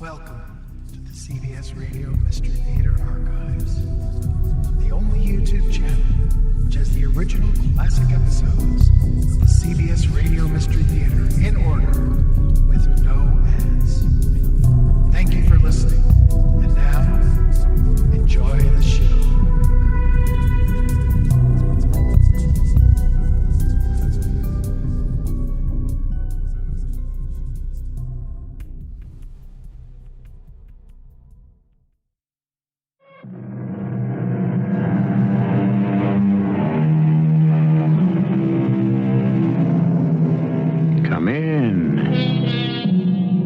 Welcome to the CBS Radio Mystery Theater Archives, the only YouTube channel which has the original classic episodes of the CBS Radio Mystery Theater in order with no ads. Thank you for listening, and now, enjoy the show.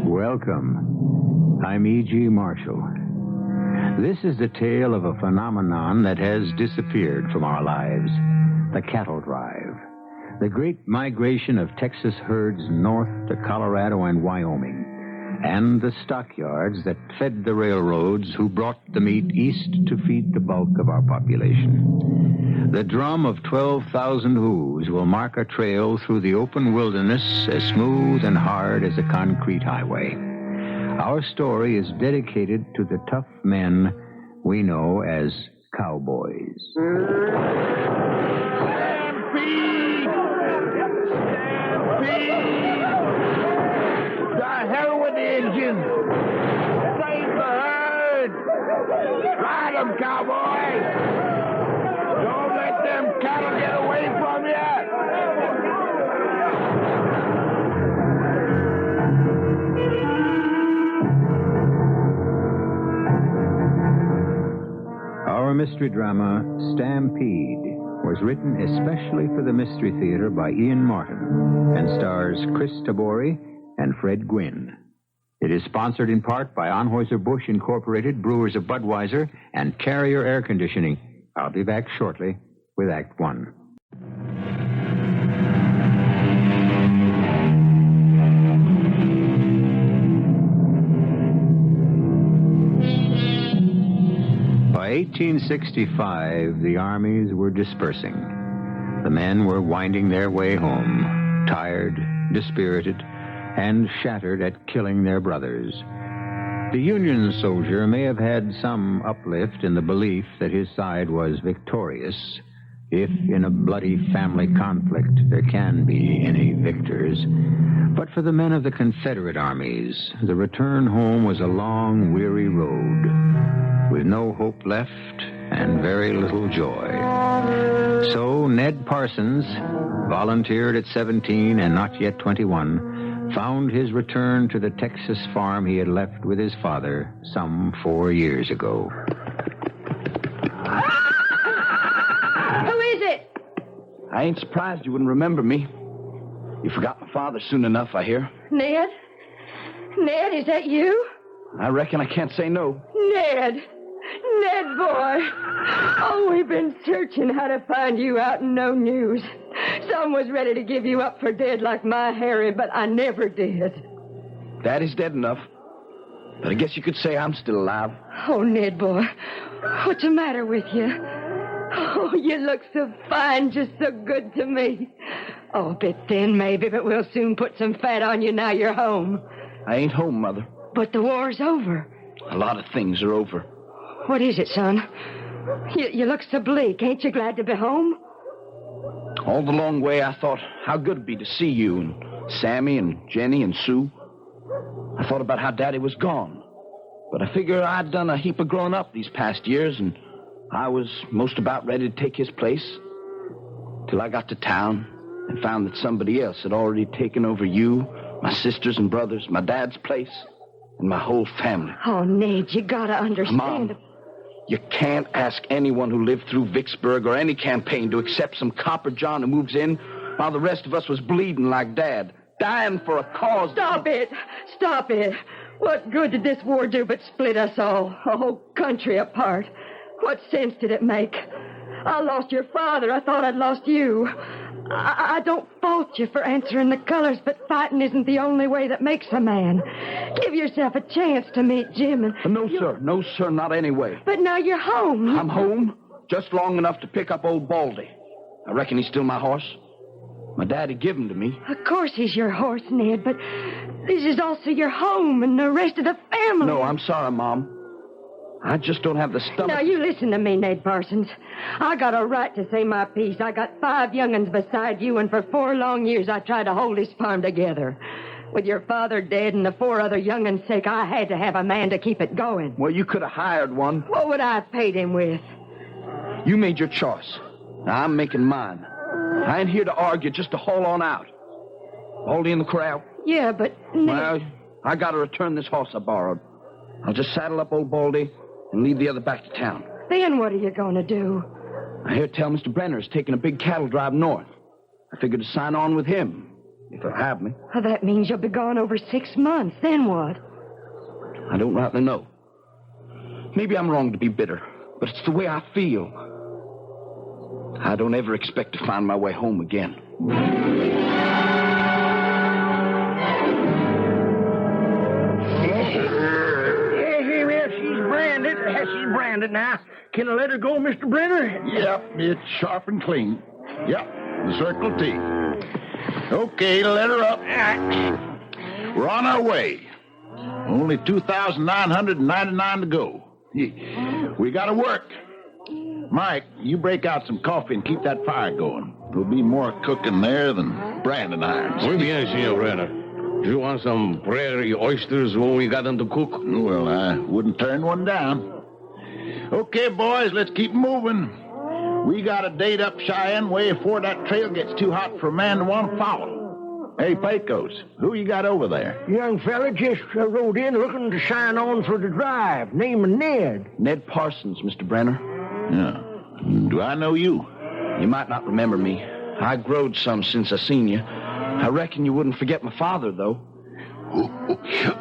Welcome. I'm E.G. Marshall. This is the tale of a phenomenon that has disappeared from our lives, the cattle drive, the great migration of Texas herds north to Colorado and Wyoming, and the stockyards that fed the railroads who brought the meat east to feed the bulk of our population. The drum of 12,000 hooves will mark a trail through the open wilderness as smooth and hard as a concrete highway. Our story is dedicated to the tough men we know as cowboys. Stampede! Stampede! The hell with the Indians! Save the herd! Ride them, cowboy! Don't let them cattle get away from you! Our mystery drama, Stampede, was written especially for the Mystery Theater by Ian Martin and stars Chris Tabori and Fred Gwynne. It is sponsored in part by Anheuser-Busch Incorporated, Brewers of Budweiser, and Carrier Air Conditioning. I'll be back shortly with Act One. By 1865, the armies were dispersing. The men were winding their way home, tired, dispirited, and shattered at killing their brothers. The Union soldier may have had some uplift in the belief that his side was victorious, if in a bloody family conflict there can be any victors. But for the men of the Confederate armies, the return home was a long, weary road, with no hope left and very little joy. So Ned Parsons, volunteered at 17 and not yet 21, found his return to the Texas farm he had left with his father some 4 years ago. Who is it? I ain't surprised you wouldn't remember me. You forgot my father soon enough, I hear. Ned? Ned, is that you? I reckon I can't say no. Ned! Ned, boy! Oh, we've been searching how to find you out and no news. Some was ready to give you up for dead like my Harry, but I never did. Daddy's dead enough. But I guess you could say I'm still alive. Oh, Ned, boy, what's the matter with you? Oh, you look so fine, just so good to me. Oh, a bit thin, maybe, but we'll soon put some fat on you now you're home. I ain't home, Mother. But the war's over. A lot of things are over. What is it, son? You look so bleak. Ain't you glad to be home? All the long way, I thought how good it'd be to see you and Sammy and Jenny and Sue. I thought about how Daddy was gone. But I figured I'd done a heap of growing up these past years, and I was most about ready to take his place. Till I got to town and found that somebody else had already taken over you, my sisters and brothers, my dad's place, and my whole family. Oh, Ned, you gotta understand. Mom, you can't ask anyone who lived through Vicksburg or any campaign to accept some copper John who moves in while the rest of us was bleeding like Dad, dying for a cause. Stop it! Stop it! What good did this war do but split us all, a whole country apart? What sense did it make? I lost your father. I thought I'd lost you. I don't fault you for answering the colors, but fighting isn't the only way that makes a man. Give yourself a chance to meet Jim and... No, sir. No, sir, not anyway. But now you're home. I'm home just long enough to pick up old Baldy. I reckon he's still my horse. My daddy gave him to me. Of course he's your horse, Ned, but this is also your home and the rest of the family. No, I'm sorry, Mom. I just don't have the stomach. Now, you listen to me, Ned Parsons. I got a right to say my piece. I got 5 young'uns beside you, and for 4 long years I tried to hold this farm together. With your father dead and the 4 other young'uns' sake, I had to have a man to keep it going. Well, you could have hired one. What would I have paid him with? You made your choice. Now, I'm making mine. I ain't here to argue, just to haul on out. Baldy in the corral? Yeah, but Ned... Well, I got to return this horse I borrowed. I'll just saddle up old Baldy and leave the other back to town. Then what are you going to do? I hear tell Mr. Brenner's taking a big cattle drive north. I figured to sign on with him, if he'll have me. Well, that means you'll be gone over 6 months. Then what? I don't rightly know. Maybe I'm wrong to be bitter, but it's the way I feel. I don't ever expect to find my way home again. She's branded now. Can I let her go, Mr. Brenner? Yep, it's sharp and clean. Yep, the Circle T. Okay, let her up. We're on our way. Only 2,999 to go. We gotta work. Mike, you break out some coffee and keep that fire going. There'll be more cooking there than branding irons. Muy bien, Senor Brenner. Do you want some prairie oysters when we got them to cook? Well, I wouldn't turn one down. Okay, boys, let's keep moving. We got a date up Cheyenne way before that trail gets too hot for a man to want to follow. Hey, Pecos, who you got over there? Young fella just rode in looking to sign on for the drive. Name of Ned. Ned Parsons, Mr. Brenner. Yeah. Do I know you? You might not remember me. I growed some since I seen you. I reckon you wouldn't forget my father, though.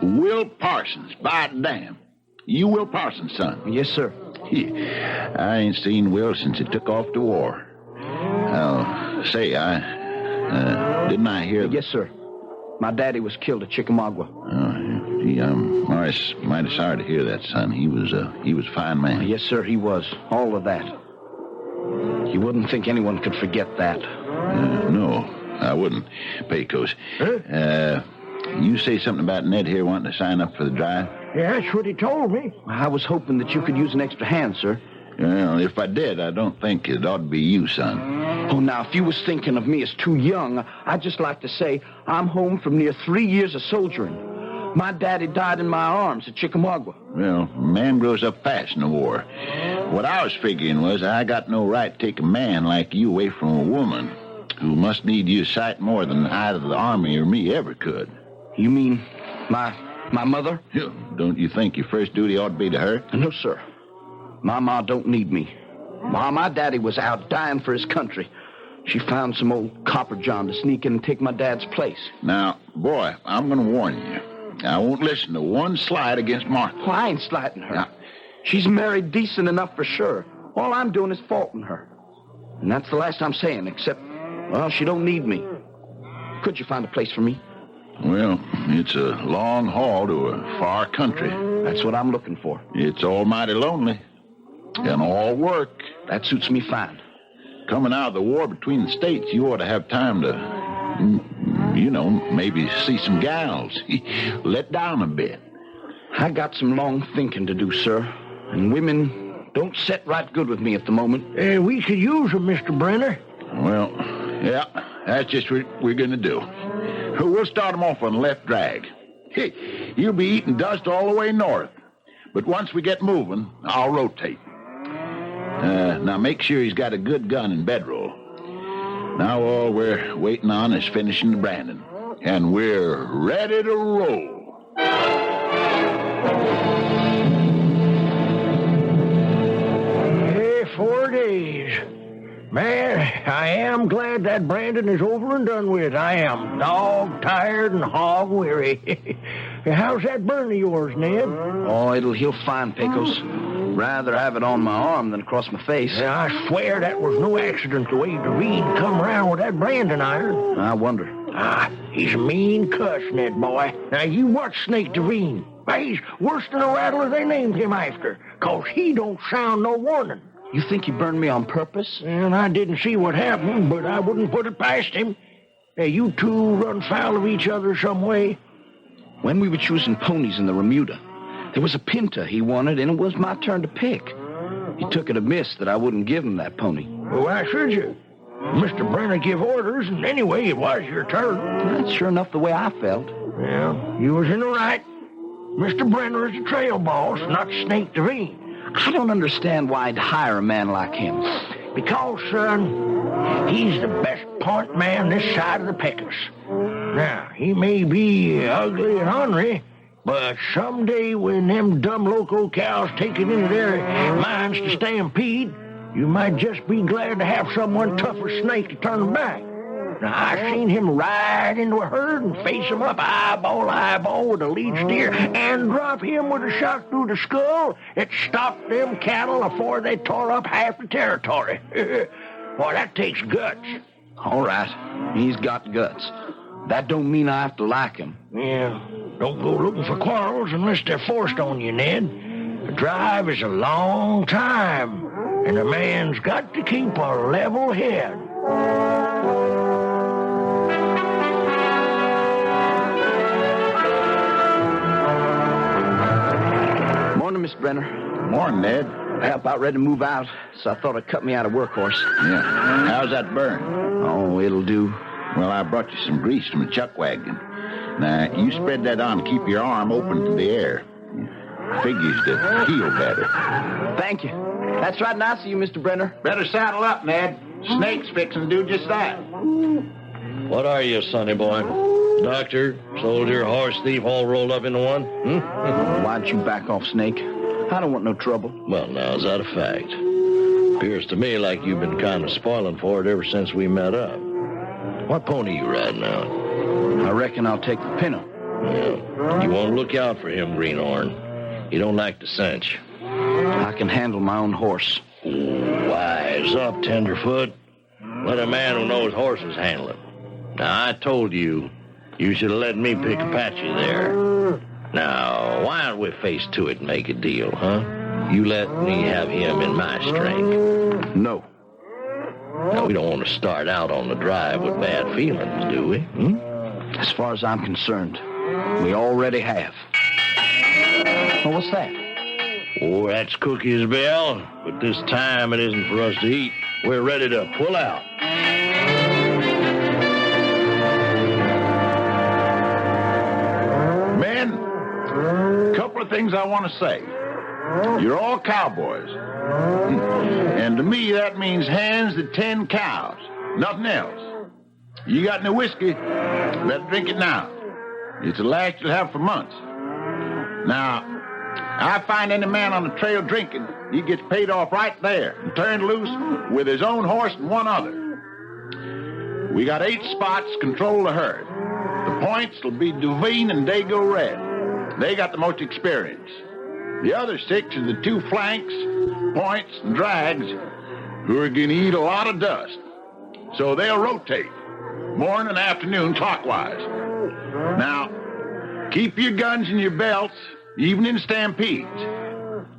Will Parsons, by damn. You Will Parsons' son? Yes, sir. I ain't seen Will since he took off to war. Oh, say, didn't I hear... Yes, sir. My daddy was killed at Chickamauga. Oh, gee, I'm mighty sorry to hear that, son. He was a fine man. Yes, sir, he was. All of that. You wouldn't think anyone could forget that. No, I wouldn't, Pecos. Huh? You say something about Ned here wanting to sign up for the drive? Yeah, that's what he told me. I was hoping that you could use an extra hand, sir. Well, if I did, I don't think it ought to be you, son. Oh, now, if you was thinking of me as too young, I'd just like to say I'm home from near 3 years of soldiering. My daddy died in my arms at Chickamauga. Well, a man grows up fast in the war. What I was figuring was I got no right to take a man like you away from a woman who must need you a sight more than either the Army or me ever could. You mean my mother? Don't you think your first duty ought to be to her? No, sir. My ma don't need me. My daddy was out dying for his country. She found some old copper John to sneak in and take my dad's place. Now, boy, I'm going to warn you. I won't listen to one slight against Martha. Well, I ain't slighting her. Now, she's married decent enough for sure. All I'm doing is faulting her. And that's the last I'm saying, except, well, she don't need me. Could you find a place for me? Well, it's a long haul to a far country. That's what I'm looking for. It's almighty lonely. And all work. That suits me fine. Coming out of the war between the states, you ought to have time to, maybe see some gals. Let down a bit. I got some long thinking to do, sir. And women don't set right good with me at the moment. We could use them, Mr. Brenner. Well, yeah, that's just what we're going to do. We'll start them off on the left drag. You'll be eating dust all the way north. But once we get moving, I'll rotate. Now make sure he's got a good gun and bedroll. Now all we're waiting on is finishing the branding. And we're ready to roll. Hey, 4 days. Man, I am glad that branding is over and done with. I am dog-tired and hog-weary. How's that burn of yours, Ned? Oh, it'll heal fine, Pecos. Rather have it on my arm than across my face. Yeah, I swear that was no accident the way DeVine come around with that branding iron. I wonder. He's a mean cuss, Ned boy. Now, you watch Snake DeVine. He's worse than a rattler they named him after, 'cause he don't sound no warning. You think he burned me on purpose? And I didn't see what happened, but I wouldn't put it past him. Hey, you two run foul of each other some way? When we were choosing ponies in the remuda, there was a pinto he wanted, and it was my turn to pick. He took it amiss that I wouldn't give him that pony. Well, why should you? Mr. Brenner give orders, and anyway, it was your turn. That's sure enough the way I felt. Well, you was in the right. Mr. Brenner is the trail boss, not Snake Devine. I don't understand why I'd hire a man like him. Because, son, he's the best point man this side of the Pecos. Now, he may be ugly and ornery, but someday when them dumb loco cows take it into their minds to stampede, you might just be glad to have someone tough as Snake to turn them back. Now, I seen him ride into a herd and face him up eyeball to eyeball with a lead steer and drop him with a shot through the skull. It stopped them cattle before they tore up half the territory. Boy, that takes guts. All right, he's got guts. That don't mean I have to like him. Yeah, don't go looking for quarrels unless they're forced on you, Ned. The drive is a long time, and a man's got to keep a level head. Morning, Miss Brenner. Morning, Ned. I'm about ready to move out, so I thought I'd cut me out a workhorse. Yeah. How's that burn? Oh, it'll do. Well, I brought you some grease from a chuck wagon. Now, you spread that on to keep your arm open to the air. Figures to heal better. Thank you. That's right nice of you, Mr. Brenner. Better saddle up, Ned. Snake's fixing to do just that. What are you, sonny boy? Doctor, soldier, horse thief, all rolled up into one? Why'd you back off, Snake? I don't want no trouble. Well, now, is that a fact? Appears to me like you've been kind of spoiling for it ever since we met up. What pony you riding now? I reckon I'll take the Pinto. Yeah. You want to look out for him, Greenhorn. He don't like to cinch. I can handle my own horse. Wise up, tenderfoot. Let a man who knows horses handle it. Now, I told you, you should have let me pick Apache there. Now, why don't we face to it and make a deal, huh? You let me have him in my strength. No. Now, we don't want to start out on the drive with bad feelings, do we? As far as I'm concerned, we already have. Well, what's that? Oh, that's Cookie's bell, but this time it isn't for us to eat. We're ready to pull out. Men, a couple of things I want to say. You're all cowboys. And to me, that means hands that tend cows. Nothing else. You got any whiskey? Better drink it now. It's the last you'll have for months. Now, I find any man on the trail drinking, he gets paid off right there and turned loose with his own horse and one other. We got 8 spots to control the herd. The points will be Devine and Dago Red. They got the most experience. The other 6 are the 2 flanks, points, and drags, who are going to eat a lot of dust. So they'll rotate, morning and afternoon clockwise. Now, keep your guns in your belts, even in stampedes.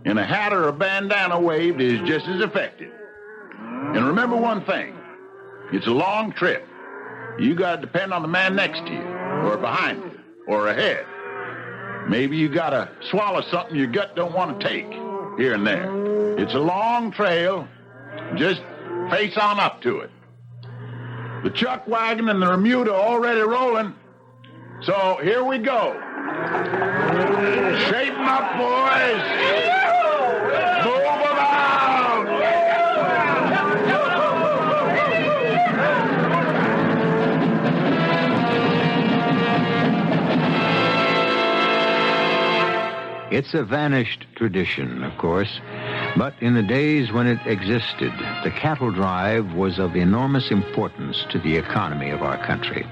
And a hat or a bandana waved is just as effective. And remember one thing, it's a long trip. You got to depend on the man next to you, or behind you, or ahead. Maybe you got to swallow something your gut don't want to take, here and there. It's a long trail. Just face on up to it. The chuck wagon and the remuda already rolling. So here we go. Shape 'em up, boys. Move 'em out. It's a vanished tradition, of course, but in the days when it existed, the cattle drive was of enormous importance to the economy of our country.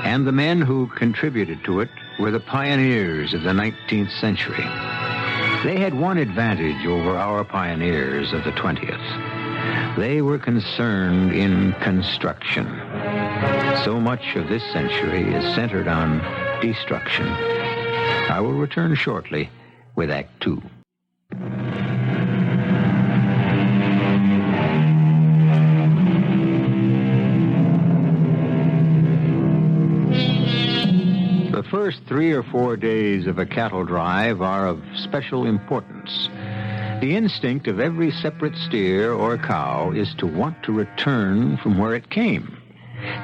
And the men who contributed to it were the pioneers of the 19th century. They had one advantage over our pioneers of the 20th. They were concerned in construction. So much of this century is centered on destruction. I will return shortly with Act 2. first 3 or 4 days of a cattle drive are of special importance. The instinct of every separate steer or cow is to want to return from where it came.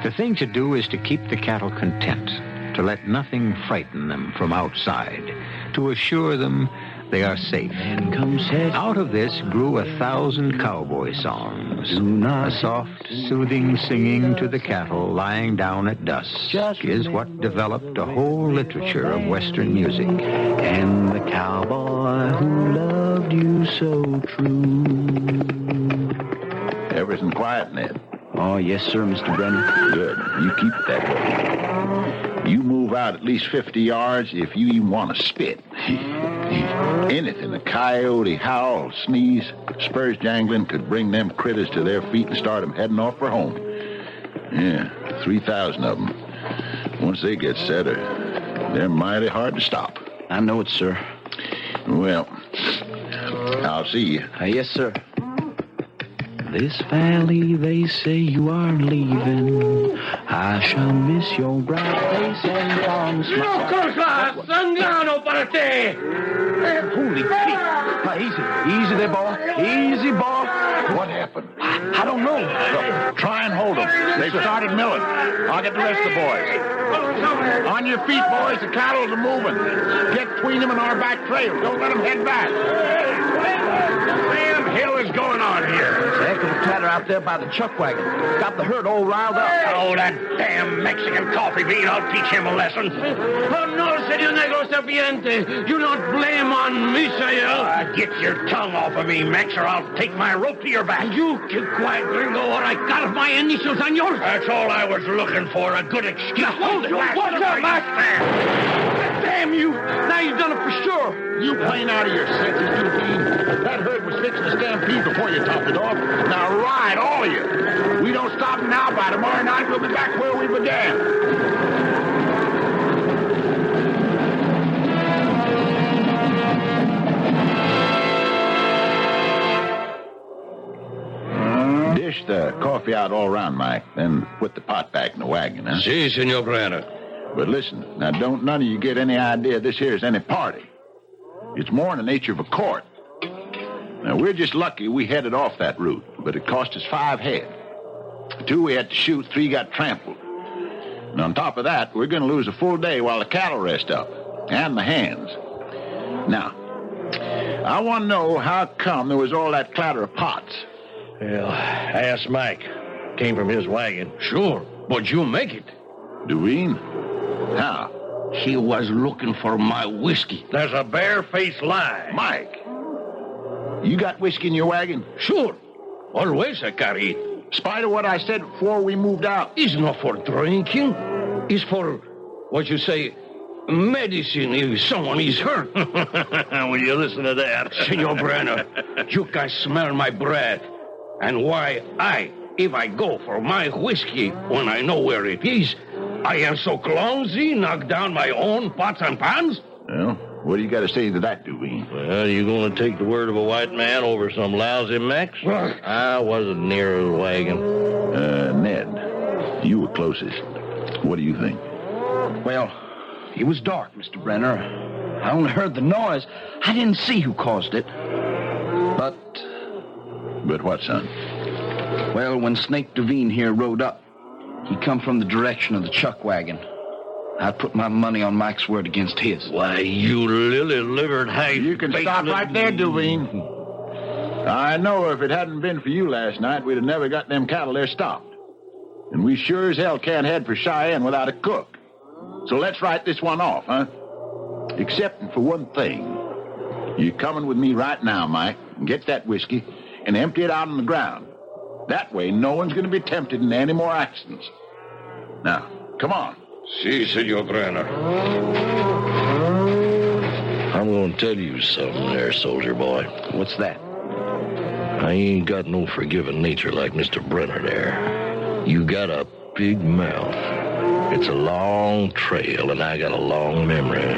The thing to do is to keep the cattle content, to let nothing frighten them from outside, to assure them they are safe. Out of this grew 1,000 cowboy songs. A soft, soothing singing to the cattle lying down at dusk is what developed a whole literature of Western music. And the cowboy who loved you so true. Everything quiet, Ned? Oh, yes, sir, Mr. Brennan. Good. You keep it that way. You move out at least 50 yards if you even want to spit. Anything, a coyote, howl, sneeze, spurs jangling could bring them critters to their feet and start them heading off for home. Yeah, 3,000 of them. Once they get set, they're mighty hard to stop. I know it, sir. Well, I'll see you. Yes, sir. This valley, they say you are leaving. I shall miss your bright face and calm smile. No cosa! Sangrano para te! Holy feet! Now, easy there, boy. Easy, boy. What happened? I don't know. Look, try and hold them. They've started milling. I'll get the rest of the boys. On your feet, boys. The cattle are moving. Get between them and our back trail. Don't let them head back. What the hell is going on here? There's a heck of a clatter out there by the chuck wagon. Got the herd all riled up. Oh, that damn Mexican coffee bean. I'll teach him a lesson. Oh, no, Senor Negro Serpiente. Do not blame on me, senor. Get your tongue off of me, Max, or I'll take my rope to your back. You keep quiet, gringo, or I got my initials on yours. That's all I was looking for, a good excuse. Now, hold it. What's up, Max? Damn you. Now you've done it for sure. You plain out of your senses, Dupine. That herd was fixing to stampede before you topped it off. Now ride, all of you. We don't stop now. By tomorrow night, we'll be back where we began. Dish the coffee out all around, Mike. Then put the pot back in the wagon, huh? Si, Senor Brenner. But listen, now don't none of you get any idea this here is any party. It's more in the nature of a court. Now, we're just lucky we headed off that route, but it cost us 5 head. 2 we had to shoot, 3 got trampled. And on top of that, we're going to lose a full day while the cattle rest up, and the hands. Now, I want to know how come there was all that clatter of pots. Well, ask Mack. Came from his wagon. Sure, but you make it. Deween? How? He was looking for my whiskey. That's a barefaced lie. Mike, you got whiskey in your wagon? Sure. Always I carry it. Spite of what I said before we moved out. It's not for drinking. It's for, what you say, medicine if someone is hurt. Will you listen to that? Senor Brenner, you can smell my breath. And why if I go for my whiskey when I know where it is, I am so clumsy, knock down my own pots and pans? Well, what do you got to say to that, Dewey? Well, you going to take the word of a white man over some lousy Max? I wasn't near the wagon. Ned, you were closest. What do you think? Well, it was dark, Mr. Brenner. I only heard the noise. I didn't see who caused it. But what, son? Well, when Snake Devine here rode up, he come from the direction of the chuck wagon. I put my money on Mike's word against his. Why, you lily-livered hag. You can stop right there, Deween. I know if it hadn't been for you last night, we'd have never got them cattle there stopped. And we sure as hell can't head for Cheyenne without a cook. So let's write this one off, huh? Excepting for one thing. You're coming with me right now, Mike, and get that whiskey and empty it out on the ground. That way, no one's going to be tempted into any more accidents. Now, come on. Si, Senor Brenner. I'm going to tell you something there, soldier boy. What's that? I ain't got no forgiving nature like Mr. Brenner there. You got a big mouth. It's a long trail, and I got a long memory.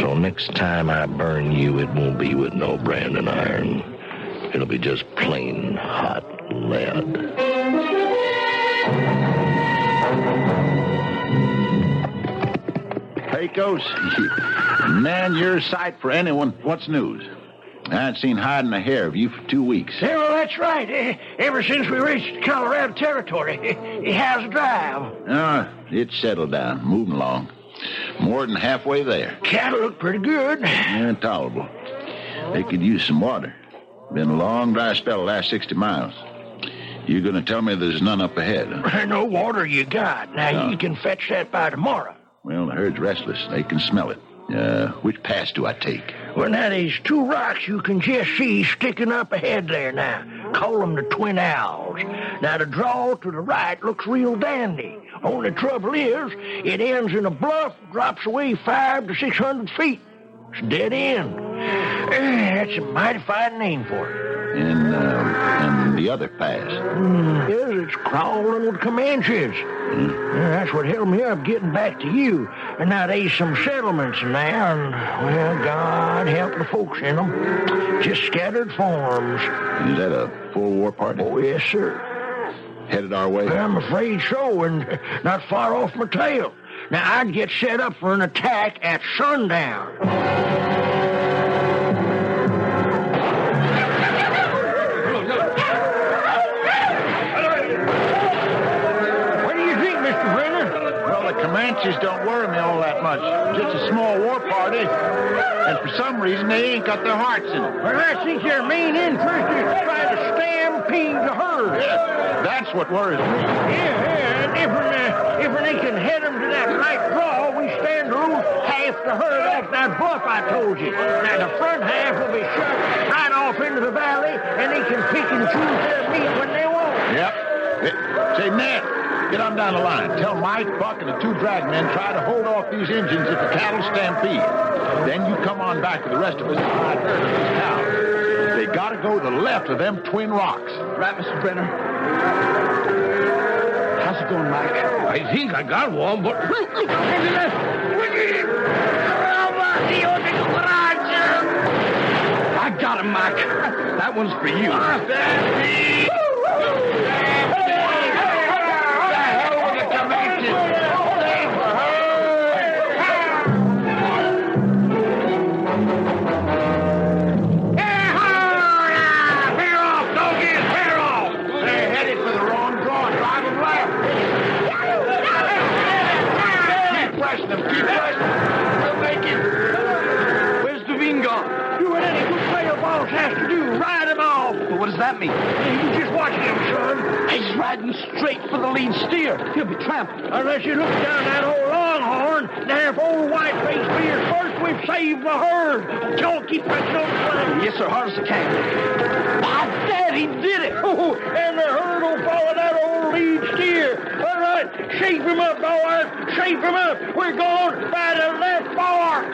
So next time I burn you, it won't be with no branding iron. It'll be just plain hot lead. Pecos. Man, you're a sight for anyone. What's news? I ain't seen hiding a hair of you for 2 weeks. Yeah, well, that's right. Ever since we reached Colorado territory, how's the drive? It's settled down, moving along. More than halfway there. Cattle look pretty good. Yeah, tolerable. They could use some water. Been a long, dry spell the last 60 miles. You're going to tell me there's none up ahead, huh? No water you got. Now, you can fetch that by tomorrow. Well, the herd's restless. They can smell it. Which pass do I take? Well, now, there's 2 rocks you can just see sticking up ahead there now. Call them the Twin Owls. Now, the draw to the right looks real dandy. Only trouble is, it ends in a bluff, drops away 500 to 600 feet. It's dead end. That's a mighty fine name for it. And the other pass? Yes, it's crawling with Comanches. That's what held me up getting back to you. And now there's some settlements in there, and, well, God help the folks in them. Just scattered farms. Is that a full war party? Oh, yes, sir. Headed our way? I'm afraid so, and not far off my tail. Now, I'd get set up for an attack at sundown. Comanches don't worry me all that much. Just a small war party. And for some reason, they ain't got their hearts in it. Well, I think their main interest is to try to stampede the herd. Yeah, that's what worries me. Yeah, and if they can head them to that right draw, we stand to lose half the herd off that bluff I told you. Now, the front half will be shut right off into the valley, and they can pick and choose their meat when they want. Yep. Say, Ned, get on down the line. Tell Mike, Buck, and the 2 dragmen try to hold off these Injuns if the cattle stampede. Then you come on back with the rest of us and ride herd of these cows. They gotta go to the left of them twin rocks. Right, Mr. Brenner. How's it going, Mike? I think I got one, but... I got him, Mike. That one's for you. What does that mean? You just watch him, son. He's riding straight for the lead steer. He'll be trampled. Unless you look down that old longhorn. Now, if old white-faced steers first, we've saved the herd. Don't keep pressing on the flag. Yes, sir. Hard as I can. My Dad, he did it. Oh, and the herd will follow that old lead steer. All right, shape him up, boys. Shape him up. We're going by the left fork.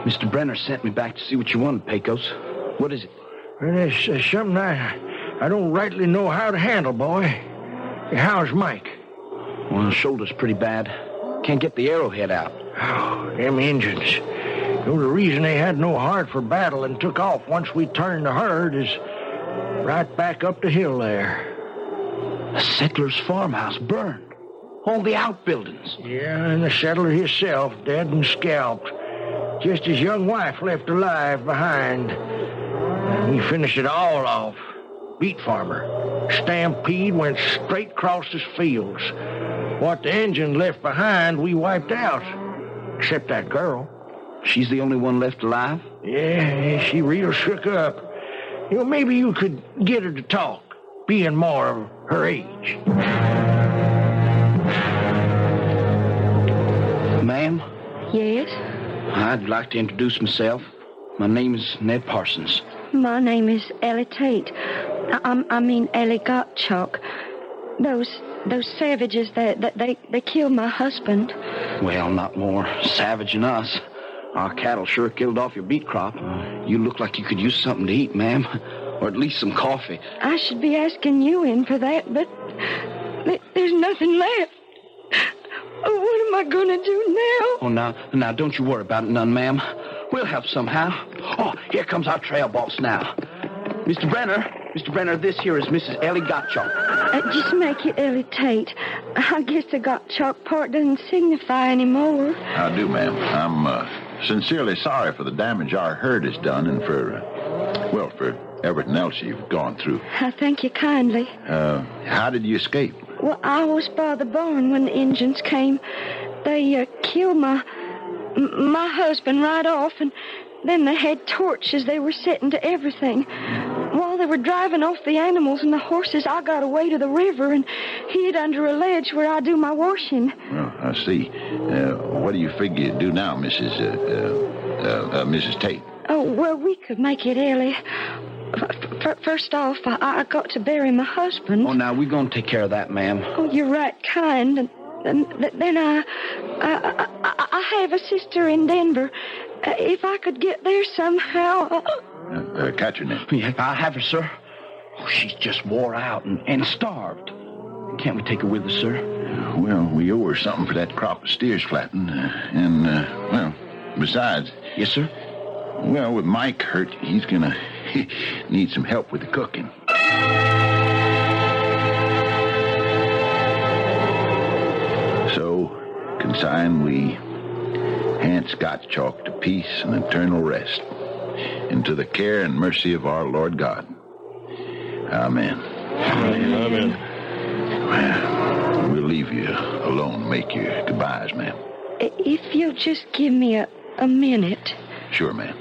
Mr. Brenner sent me back to see what you wanted, Pecos. What is it? Well, there's something I don't rightly know how to handle, boy. How's Mike? Well, his shoulder's pretty bad. Can't get the arrowhead out. Oh, them Injuns. The reason they had no heart for battle and took off once we turned the herd is right back up the hill there. A settler's farmhouse burned. All the outbuildings. Yeah, and the settler himself dead and scalped. Just his young wife left alive behind. He finished it all off. Beet farmer. Stampede went straight across his fields. What the Injun left behind, we wiped out. Except that girl. She's the only one left alive? Yeah, she real shook up. Maybe you could get her to talk, being more of her age. Ma'am? Yes? I'd like to introduce myself. My name is Ned Parsons. My name is Ellie Tate. I mean Ellie Gottenschalk. Those savages, they killed my husband. Well, not more savage than us. Our cattle sure killed off your beet crop. You look like you could use something to eat, ma'am. Or at least some coffee. I should be asking you in for that, but there's nothing left. Oh, what am I going to do now? Oh, now, don't you worry about it none, ma'am. We'll help somehow. Oh, here comes our trail boss now. Mr. Brenner, this here is Mrs. Ellie Gottenschalk. Just make it Ellie Tate. I guess the Gottenschalk part doesn't signify anymore. How do, ma'am? I'm sincerely sorry for the damage our herd has done and for everything else you've gone through. I thank you kindly. How did you escape? Well, I was by the barn when the Injuns came. They killed my husband right off, and then they had torches they were setting to everything. While they were driving off the animals and the horses, I got away to the river and hid under a ledge where I do my washing. Oh, I see. What do you figure you'd do now, Mrs. Tate? Oh, well, we could make it, Ellie. First off, I got to bury my husband. Oh, now, we're going to take care of that, ma'am. Oh, you're right kind. And then I have a sister in Denver. If I could get there somehow... Catch her now. Yeah, I have her, sir. Oh, she's just wore out and starved. Can't we take her with us, sir? Well, we owe her something for that crop of steers flattened. Besides... Yes, sir? Well, with Mike hurt, he's gonna need some help with the cooking. So, consign we Hans Gottenschalk to peace and eternal rest, into the care and mercy of our Lord God. Amen. Amen. Well, we'll leave you alone to make your goodbyes, ma'am. If you'll just give me a minute. Sure, ma'am.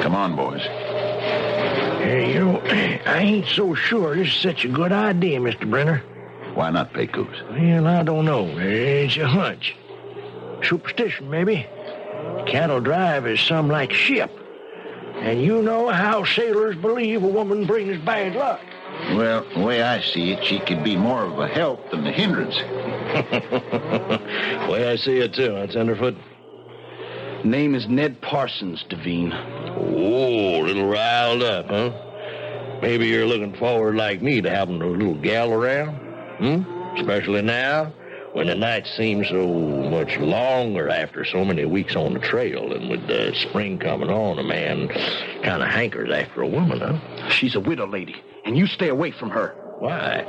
Come on, boys. Hey, I ain't so sure this is such a good idea, Mr. Brenner. Why not, Pecos? Well, I don't know. It's a hunch. Superstition, maybe. Cattle drive is some like a ship. And you know how sailors believe a woman brings bad luck. Well, the way I see it, she could be more of a help than a hindrance. The way I see it, too, huh, Tenderfoot? Name is Ned Parsons, Devine. Oh, a little riled up, huh? Maybe you're looking forward, like me, to having a little gal around? Especially now, when the night seems so much longer after so many weeks on the trail, and with the spring coming on, a man kind of hankers after a woman, huh? She's a widow lady, and you stay away from her. Why?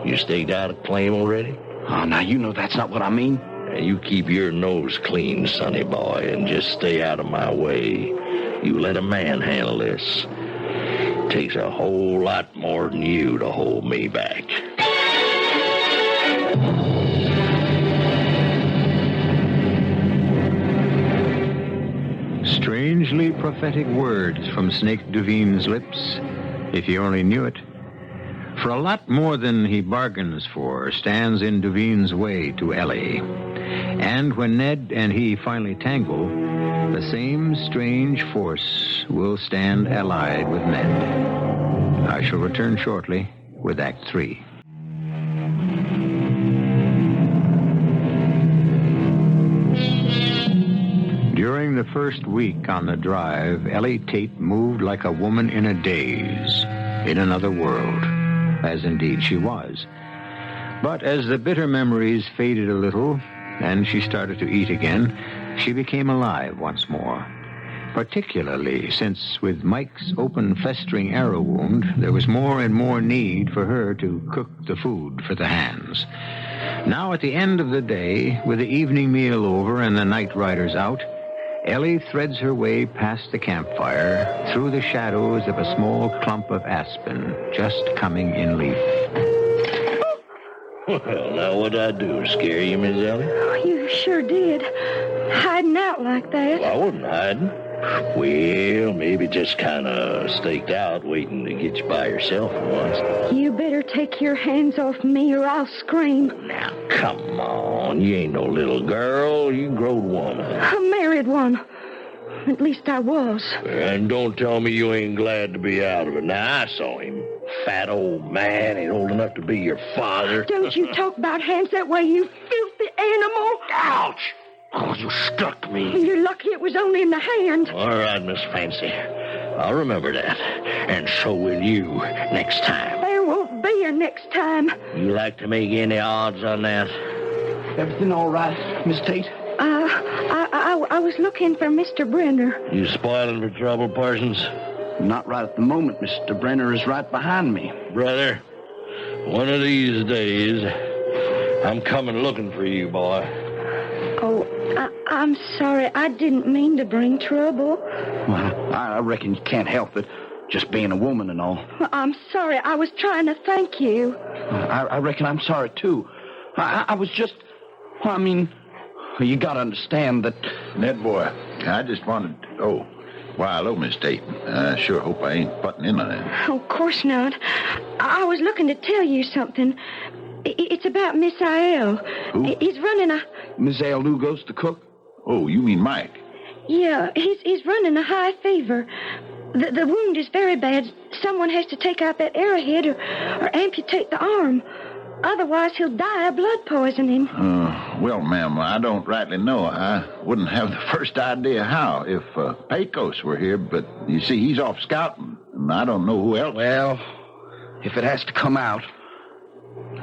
You staked out a claim already? Oh, now, you know that's not what I mean. You keep your nose clean, sonny boy, and just stay out of my way. You let a man handle this. Takes a whole lot more than you to hold me back. Strangely prophetic words from Snake Devine's lips, if you only knew it. For a lot more than he bargains for stands in Devine's way to Ellie. And when Ned and he finally tangle, the same strange force will stand allied with Ned. I shall return shortly with Act 3. During the first week on the drive, Ellie Tate moved like a woman in a daze, in another world, as indeed she was. But as the bitter memories faded a little, and she started to eat again, she became alive once more. Particularly since with Mike's open festering arrow wound, there was more and more need for her to cook the food for the hands. Now at the end of the day, with the evening meal over and the night riders out, Ellie threads her way past the campfire through the shadows of a small clump of aspen just coming in leaf. Well, now what'd I do? Scare you, Miss Ellie? Oh, you sure did. Hiding out like that. I wasn't hiding. Well, maybe just kind of staked out, waiting to get you by yourself for once. You better take your hands off me or I'll scream. Now, come on. You ain't no little girl. You grown woman. A married one. At least I was. And don't tell me you ain't glad to be out of it. Now, I saw him. Fat old man, ain't old enough to be your father. Don't you talk about hands that way, you filthy animal. Ouch! Oh, you struck me. You're lucky it was only in the hand. All right, Miss Fancy. I'll remember that. And so will you next time. There won't be a next time. You like to make any odds on that? Everything all right, Miss Tate? I was looking for Mr. Brenner. You spoiling for trouble, Parsons? Not right at the moment. Mr. Brenner is right behind me. Brother, one of these days, I'm coming looking for you, boy. Oh, I'm sorry. I didn't mean to bring trouble. Well, I reckon you can't help it, just being a woman and all. Well, I'm sorry. I was trying to thank you. I reckon I'm sorry, too. I was just... Well, I mean, you gotta understand that... Ned, boy, I just wanted... Oh, why, hello, Miss Tate. I sure hope I ain't butting in on it. Oh, of course not. I was looking to tell you something. It's about Miss Aiel. Who? He's running a... Miss Aiel Lugos, the cook? Oh, you mean Mike? Yeah, he's running a high fever. The wound is very bad. Someone has to take out that arrowhead or amputate the arm. Otherwise, he'll die of blood poisoning. Well, ma'am, I don't rightly know. I wouldn't have the first idea how if Pecos were here, but you see, he's off scouting, and I don't know who else. Well, if it has to come out,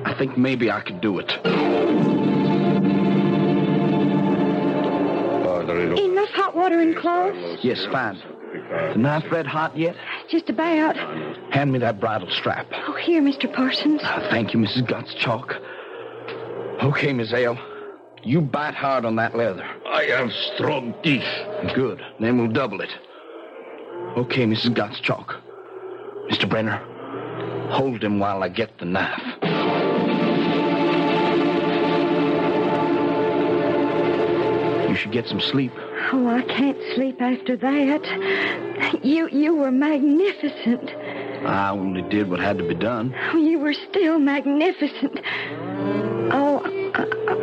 I think maybe I could do it. Enough hot water and cloths? Yes, fine. The knife red hot yet? Just about. Hand me that bridle strap. Oh, here, Mr. Parsons. Thank you, Mrs. Gottenschalk. Okay, Miss Aiel. You bite hard on that leather. I have strong teeth. Good. Then we'll double it. Okay, Mrs. Gottenschalk. Mr. Brenner, hold him while I get the knife. You should get some sleep. Oh, I can't sleep after that. You were magnificent. I only did what had to be done. Oh, you were still magnificent. Oh,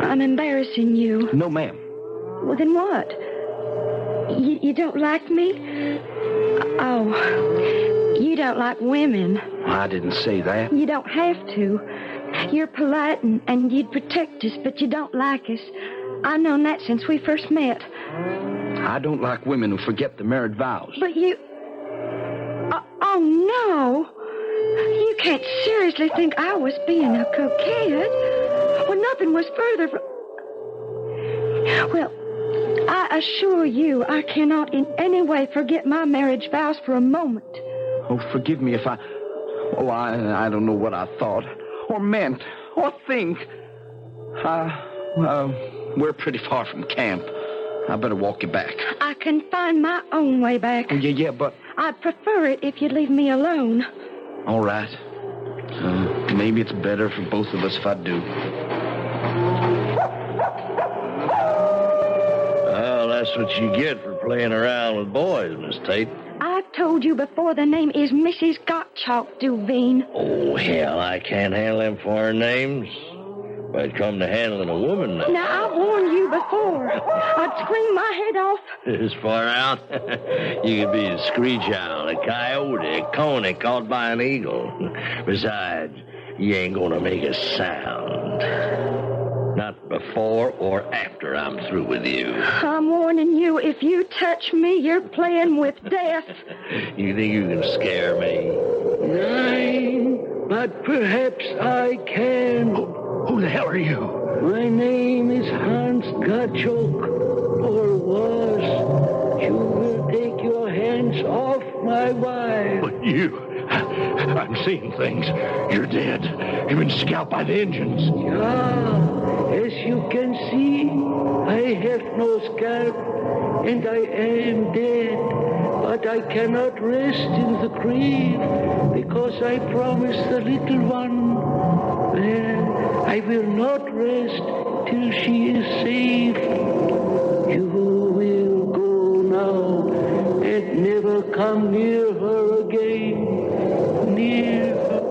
I'm embarrassing you. No, ma'am. Well, then what? You don't like me? Oh, you don't like women. I didn't say that. You don't have to. You're polite and you'd protect us, but you don't like us. I've known that since we first met. I don't like women who forget the married vows. But you... Oh, no. You can't seriously think I was being a coquette. Well, nothing was further from... Well, I assure you I cannot in any way forget my marriage vows for a moment. Oh, forgive me if I... Oh, I don't know what I thought, or meant, or think. We're pretty far from camp. I better walk you back. I can find my own way back. Oh, yeah, but... I'd prefer it if you'd leave me alone. All right. Maybe it's better for both of us if I do. Well, that's what you get for playing around with boys, Miss Tate. I've told you before the name is Mrs. Gottenschalk, Duveen. Oh, hell, I can't handle them foreign names. But it come to handling a woman now. Now, I warned you before. I'd scream my head off. This far out? You could be a screech owl, a coyote, a coney caught by an eagle. Besides, you ain't gonna make a sound. Not before or after I'm through with you. I'm warning you, if you touch me, you're playing with death. You think you can scare me? Nine, but perhaps I can. Who the hell are you? My name is Hans Gottenschalk, or was. You will take your hands off my wife. But you... I'm seeing things. You're dead. You've been scalped by the Indians. Ah, as you can see, I have no scalp, and I am dead. But I cannot rest in the grave, because I promised the little one. Well, I will not rest till she is safe. You will go now and never come near her again. Near her.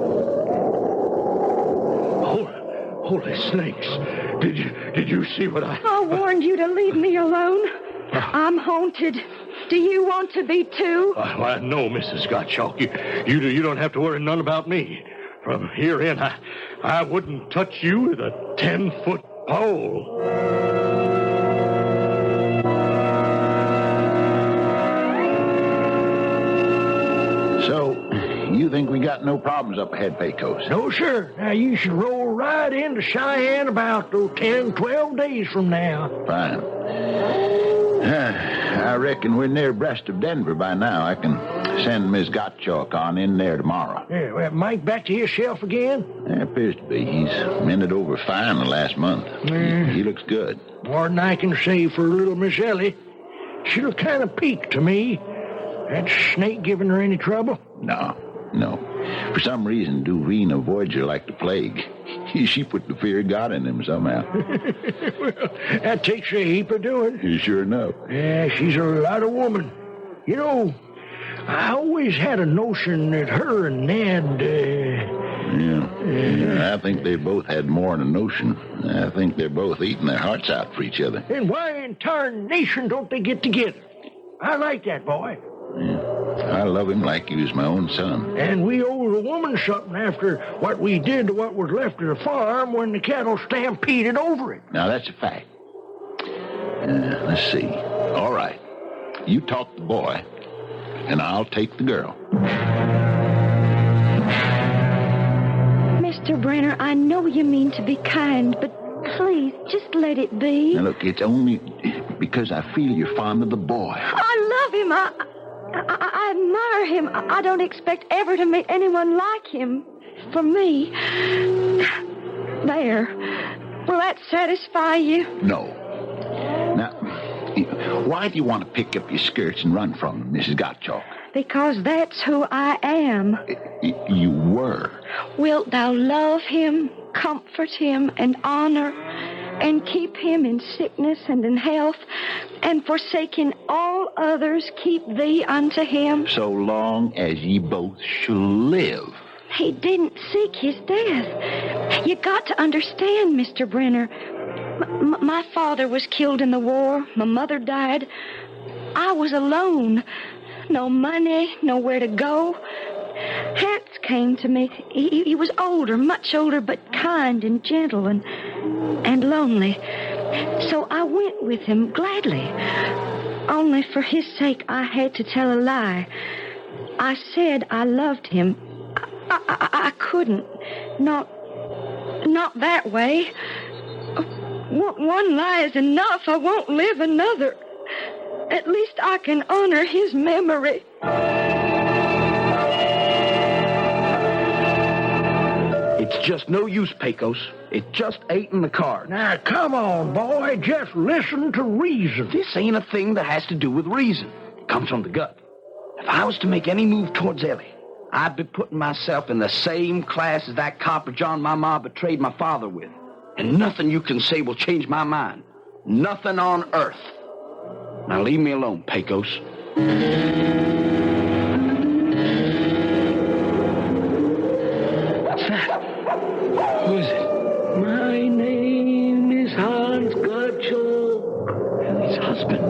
Holy snakes. Did you see what I warned you to leave me alone. I'm haunted. Do you want to be too? No, Mrs. Gottenschalk. You don't have to worry none about me. From here in, I wouldn't touch you with a 10-foot pole. So, you think we got no problems up ahead, Pecos? No, sir. Now, you should roll right into Cheyenne about 10, 12 days from now. Fine. I reckon we're near abreast of Denver by now. I can send Miss Gottenschalk on in there tomorrow. Yeah, well, Mike back to his shelf again? It appears to be. He's mended over fine the last month. He looks good. More than I can say for little Miss Ellie. She looked kind of peaked to me. That snake giving her any trouble? No. For some reason, Duveen avoids her like the plague. She put the fear of God in him somehow. Well, that takes a heap of doing. Sure enough. Yeah, she's a lot of woman. You know, I always had a notion that her and Ned, I think they both had more than a notion. I think they're both eating their hearts out for each other. And why in tarnation don't they get together? I like that boy. Yeah. I love him like he was my own son. And we owe the woman something after what we did to what was left of the farm when the cattle stampeded over it. Now, that's a fact. Let's see. All right. You talk the boy, and I'll take the girl. Mr. Brenner, I know you mean to be kind, but please, just let it be. Now, look, it's only because I feel you're fond of the boy. I love him. I admire him. I don't expect ever to meet anyone like him. For me. There. Will that satisfy you? No. Now, why do you want to pick up your skirts and run from him, Mrs. Gottenschalk? Because that's who I am. You were. Wilt thou love him, comfort him, and honor, and keep him in sickness and in health, and forsaking all others, keep thee unto him? So long as ye both shall live. He didn't seek his death. You got to understand, Mr. Brenner. My father was killed in the war. My mother died. I was alone. No money, nowhere to go. Hats came to me. He was older, much older, but kind and gentle and lonely. So I went with him gladly. Only for his sake, I had to tell a lie. I said I loved him. I couldn't. Not that way. One lie is enough. I won't live another. At least I can honor his memory. It's just no use, Pecos. It just ain't in the cards. Now, come on, boy. Just listen to reason. This ain't a thing that has to do with reason. It comes from the gut. If I was to make any move towards Ellie, I'd be putting myself in the same class as that copper John my ma betrayed my father with. And nothing you can say will change my mind. Nothing on earth. Now leave me alone, Pecos. What's that? Who is it? My name is Hans Gottenschalk. Ellie's husband.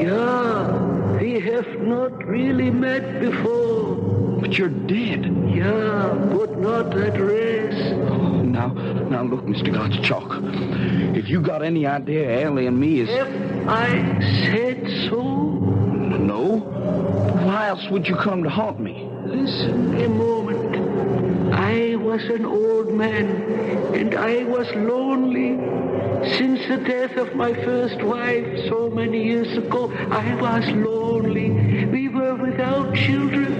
Yeah, we have not really met before. But you're dead. Yeah, but not at rest. Now look, Mr. Gottenschalk. If you got any idea Ellie and me is... Have I said so? No. Why else would you come to haunt me? Listen a moment. I was an old man, and I was lonely. Since the death of my first wife so many years ago, I was lonely. We were without children.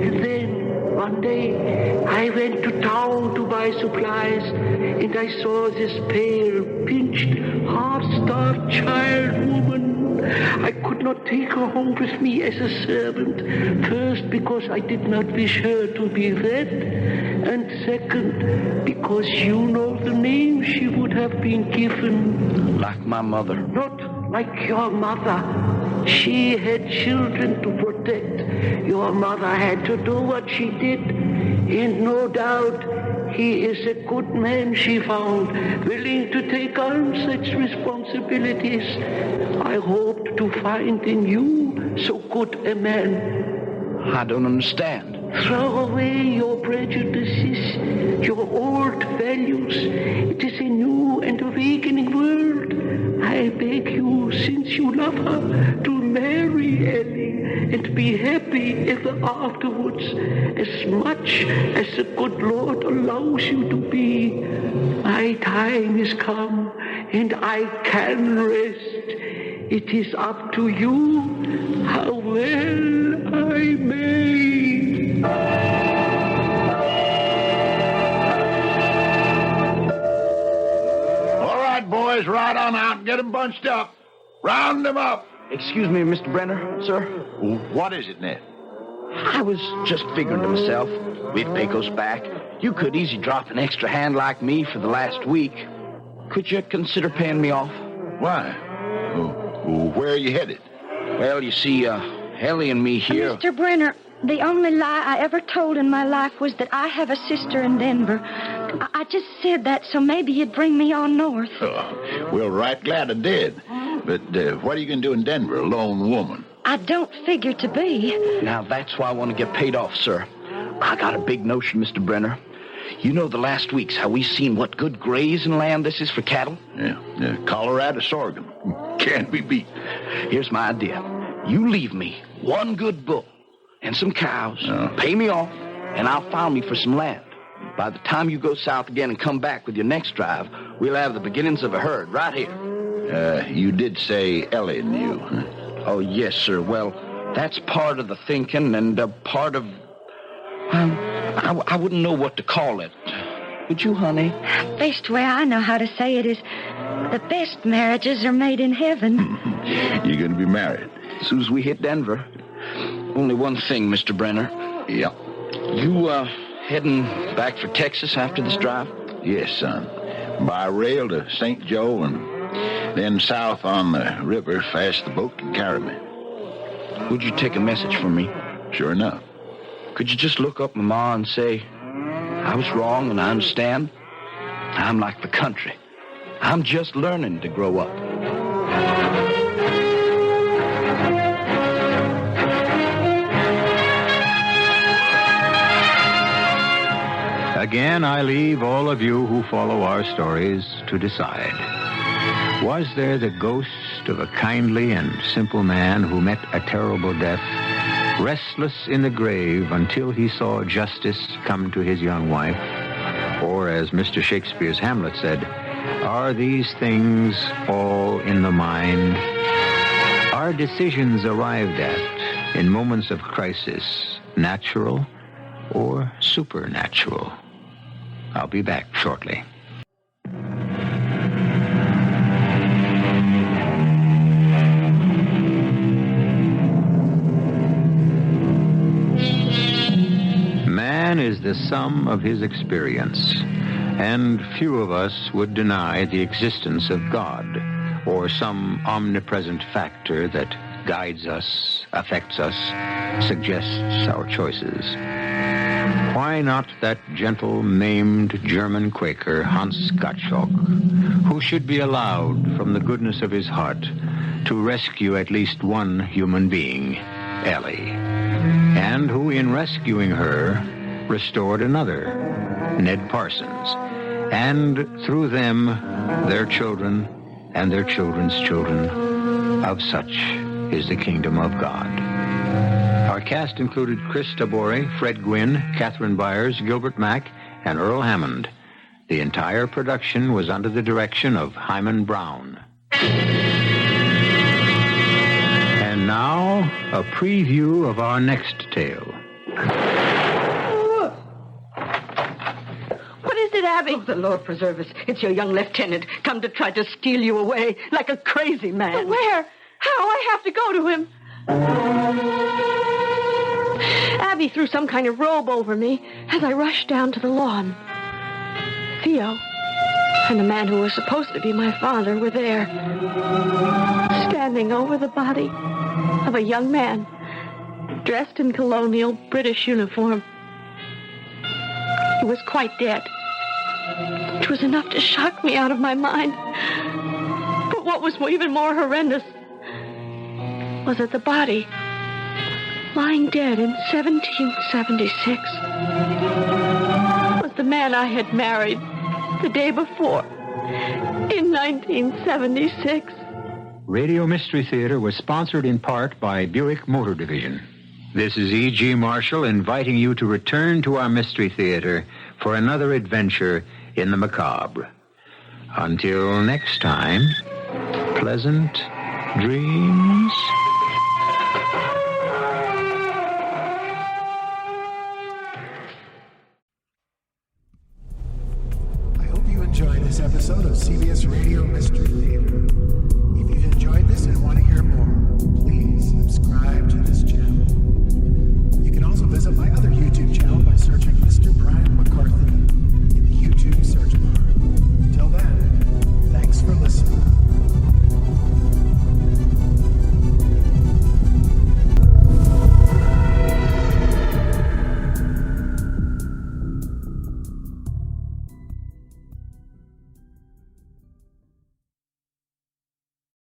And then, one day, I went to town to buy supplies, and I saw this pale, pinched, half-starved child woman. I could not take her home with me as a servant. First, because I did not wish her to be read. And second, because you know the name she would have been given. Like my mother. Not like your mother. She had children to protect. Your mother had to do what she did. And no doubt, he is a good man, she found, willing to take on such responsibilities. I hoped to find in you so good a man. I don't understand. Throw away your prejudices, your old values. It is a new and awakening world. I beg you, since you love her, to marry Ellie and be happy ever afterwards, as much as the good Lord allows you to be. My time is come, and I can rest. it is up to you how well I may. All right, boys, ride on out and get them bunched up. Round them up. Excuse me, Mr. Brenner, sir. What is it, Ned? I was just figuring to myself, with Pecos back, you could easy drop an extra hand like me for the last week. Could you consider paying me off? Why? Where are you headed? Well, you see, Ellie and me here... Mr. Brenner, the only lie I ever told in my life was that I have a sister in Denver. I just said that so maybe you'd bring me on north. Oh, well, right glad I did. But what are you going to do in Denver, a lone woman? I don't figure to be. Now, that's why I want to get paid off, sir. I got a big notion, Mr. Brenner. You know the last weeks how we seen what good grazing land this is for cattle? Yeah. Colorado sorghum. Can't be beat. Here's my idea. You leave me one good bull and some cows, pay me off, and I'll file me for some land. By the time you go south again and come back with your next drive, we'll have the beginnings of a herd right here. You did say Ellie and you, huh? Oh, yes, sir. Well, that's part of the thinking and part of... I wouldn't know what to call it. Would you, honey? Best way I know how to say it is the best marriages are made in heaven. You're going to be married. As soon as we hit Denver. Only one thing, Mr. Brenner. Yeah. You, heading back for Texas after this drive? Yes, son. By rail to St. Joe and then south on the river fast the boat can carry me. Would you take a message from me? Sure enough. Could you just look up Mama and say, I was wrong and I understand? I'm like the country. I'm just learning to grow up. Again, I leave all of you who follow our stories to decide. Was there the ghost of a kindly and simple man who met a terrible death, restless in the grave until he saw justice come to his young wife? Or, as Mr. Shakespeare's Hamlet said, are these things all in the mind? Are decisions arrived at in moments of crisis natural or supernatural? I'll be back shortly. Man is the sum of his experience, and few of us would deny the existence of God or some omnipresent factor that guides us, affects us, suggests our choices. Why not that gentle, maimed German Quaker, Hans Gottschalk, who should be allowed, from the goodness of his heart, to rescue at least one human being, Ellie, and who, in rescuing her, restored another, Ned Parsons, and through them, their children and their children's children. Of such is the kingdom of God. Our cast included Chris Tabori, Fred Gwynne, Catherine Byers, Gilbert Mack, and Earl Hammond. The entire production was under the direction of Hyman Brown. And now, a preview of our next tale. What is it, Abby? Oh, the Lord preserve us. It's your young lieutenant come to try to steal you away like a crazy man. But where? How? I have to go to him. Abby threw some kind of robe over me as I rushed down to the lawn. Theo and the man who was supposed to be my father were there, standing over the body of a young man dressed in colonial British uniform. He was quite dead. It was enough to shock me out of my mind. But what was even more horrendous was that the body, lying dead in 1776, was the man I had married the day before, in 1976. Radio Mystery Theater was sponsored in part by Buick Motor Division. This is E.G. Marshall inviting you to return to our Mystery Theater for another adventure in the macabre. Until next time, pleasant dreams. I hope you enjoyed this episode of CBS Radio Mystery Theater. If you